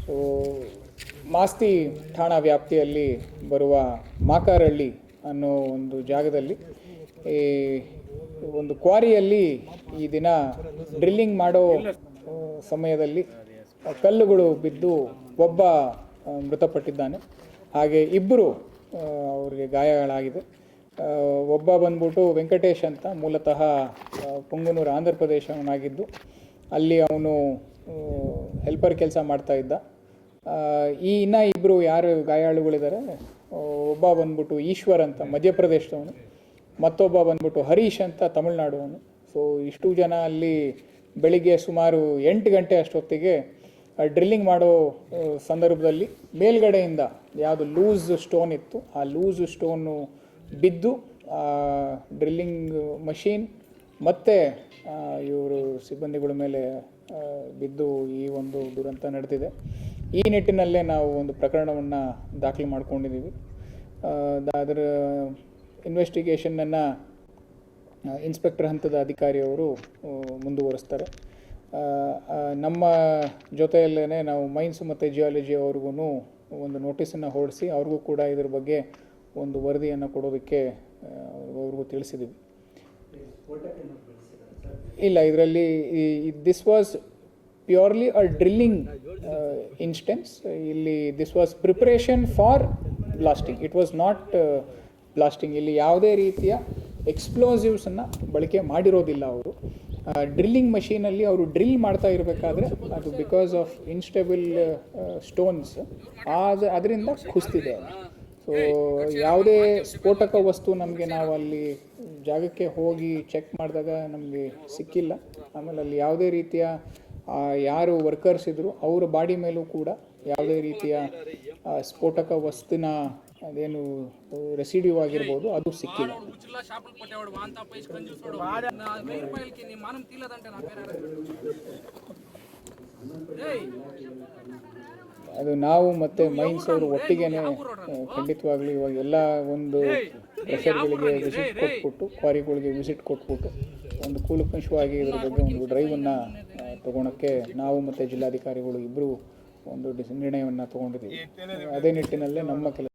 So Masti ಠಾಣಾ ವ್ಯಾಪ್ತಿಯಲ್ಲಿ ಬರುವ ಮಾಕಾರಹಳ್ಳಿ ಅನ್ನೋ ಒಂದು ಜಾಗದಲ್ಲಿ ಈ ಒಂದು ಕ್ವಾರಿಯಲ್ಲಿ ಈ ದಿನ ಡ್ರಿಲ್ಲಿಂಗ್ ಮಾಡೋ ಸಮಯದಲ್ಲಿ ಕಲ್ಲುಗಳು ಬಿದ್ದು ಒಬ್ಬ ಮೃತಪಟ್ಟಿದ್ದಾನೆ. ಹಾಗೆ ಇಬ್ಬರು ಅವರಿಗೆ ಗಾಯಗಳಾಗಿದೆ. ಒಬ್ಬ ಬಂದ್ಬಿಟ್ಟು ವೆಂಕಟೇಶ್ ಅಂತ, ಮೂಲತಃ ಪುಂಗನೂರು ಆಂಧ್ರ ಪ್ರದೇಶವನಾಗಿದ್ದು ಅಲ್ಲಿ ಅವನು ಹೆಲ್ಪರ್ ಕೆಲಸ ಮಾಡ್ತಾ ಇದ್ದ. ಇನ್ನು ಇಬ್ಬರು ಯಾರು ಗಾಯಾಳುಗಳಿದ್ದಾರೆ, ಒಬ್ಬ ಬಂದ್ಬಿಟ್ಟು ಈಶ್ವರ್ ಅಂತ ಮಧ್ಯಪ್ರದೇಶದವನು, ಮತ್ತೊಬ್ಬ ಬಂದ್ಬಿಟ್ಟು ಹರೀಶ್ ಅಂತ ತಮಿಳ್ನಾಡುವನು. ಸೊ ಇಷ್ಟು ಜನ ಅಲ್ಲಿ ಬೆಳಿಗ್ಗೆ ಸುಮಾರು 8 ಗಂಟೆ ಅಷ್ಟೊತ್ತಿಗೆ ಡ್ರಿಲ್ಲಿಂಗ್ ಮಾಡೋ ಸಂದರ್ಭದಲ್ಲಿ ಮೇಲ್ಗಡೆಯಿಂದ ಯಾವುದು ಲೂಸ್ ಸ್ಟೋನ್ ಇತ್ತು, ಆ ಲೂಸ್ ಸ್ಟೋನು ಬಿದ್ದು ಡ್ರಿಲ್ಲಿಂಗ್ ಮಷೀನ್ ಮತ್ತು ಇವರು ಸಿಬ್ಬಂದಿಗಳ ಮೇಲೆ ಬಿದ್ದು ಈ ಒಂದು ದುರಂತ ನಡೆದಿದೆ. ಈ ನಿಟ್ಟಿನಲ್ಲೇ ನಾವು ಒಂದು ಪ್ರಕರಣವನ್ನು ದಾಖಲು ಮಾಡ್ಕೊಂಡಿದ್ದೀವಿ. ಅದರ ಇನ್ವೆಸ್ಟಿಗೇಷನನ್ನು ಇನ್ಸ್ಪೆಕ್ಟರ್ ಹಂತದ ಅಧಿಕಾರಿಯವರು ಮುಂದುವರಿಸ್ತಾರೆ. ನಮ್ಮ ಜೊತೆಯಲ್ಲೇ ನಾವು ಮೈನ್ಸ್ ಮತ್ತು ಜಿಯಾಲಜಿ ಅವ್ರಿಗೂ ಒಂದು ನೋಟಿಸನ್ನು ಹೊರಡಿಸಿ ಅವ್ರಿಗೂ ಕೂಡ ಇದ್ರ ಬಗ್ಗೆ ಒಂದು ವರದಿಯನ್ನು ಕೊಡೋದಕ್ಕೆ ಅವ್ರಿಗೂ ತಿಳಿಸಿದ್ದೀವಿ. ಇಲ್ಲ, ಇದರಲ್ಲಿ this was purely a drilling instance. ಇಲ್ಲಿ this was preparation for blasting, it was not blasting. ಇಲ್ಲಿ ಯಾವುದೇ ರೀತಿಯ ಎಕ್ಸ್ಪ್ಲೋಸಿವ್ಸನ್ನು ಬಳಕೆ ಮಾಡಿರೋದಿಲ್ಲ. ಅವರು ಡ್ರಿಲ್ಲಿಂಗ್ ಮಷೀನಲ್ಲಿ ಅವರು ಡ್ರಿಲ್ ಮಾಡ್ತಾ ಇರಬೇಕಾದ್ರೆ ಅದು ಬಿಕಾಸ್ ಆಫ್ ಇನ್ಸ್ಟೇಬಲ್ ಸ್ಟೋನ್ಸ್ ಅದರಿಂದ ಕುಸಿದಿದೆ. ಸೊ ಯಾವುದೇ ಸ್ಫೋಟಕ ವಸ್ತು ನಮಗೆ, ನಾವು ಅಲ್ಲಿ ಜಾಗಕ್ಕೆ ಹೋಗಿ ಚೆಕ್ ಮಾಡಿದಾಗ ನಮಗೆ ಸಿಕ್ಕಿಲ್ಲ. ಆಮೇಲೆ ಅಲ್ಲಿ ಯಾವುದೇ ರೀತಿಯ ಯಾರು ವರ್ಕರ್ಸ್ ಇದ್ದರು ಅವರ ಬಾಡಿ ಮೇಲೂ ಕೂಡ ಯಾವುದೇ ರೀತಿಯ ಸ್ಫೋಟಕ ವಸ್ತುವಿನ ಅದೇನು ರೆಸಿಡ್ಯೂ ಆಗಿರ್ಬೋದು ಅದು ಸಿಕ್ಕಿಲ್ಲ. ಅದು ನಾವು ಮತ್ತು ಮೈನ್ಸ್ ಅವರು ಒಟ್ಟಿಗೆನೆ ಖಂಡಿತವಾಗ್ಲೂ ಇವಾಗ ಎಲ್ಲ ಒಂದು ಪ್ರೆಷರ್ಗಳಿಗೆ ವಿಸಿಟ್ ಕೊಟ್ಬಿಟ್ಟು, ಕ್ವಾರಿಗಳಿಗೆ ವಿಸಿಟ್ ಕೊಟ್ಬಿಟ್ಟು ಒಂದು ಕೂಲಂಕಷವಾಗಿ ಇದ್ರ ಬಗ್ಗೆ ಒಂದು ಡ್ರೈವನ್ನು ತೊಗೊಳಕ್ಕೆ ನಾವು ಮತ್ತು ಜಿಲ್ಲಾಧಿಕಾರಿಗಳು ಇಬ್ಬರು ಒಂದು ನಿರ್ಣಯವನ್ನು ತೊಗೊಂಡಿದ್ದೀವಿ. ಅದೇ ನಿಟ್ಟಿನಲ್ಲೇ ನಮ್ಮ ಕೆಲಸ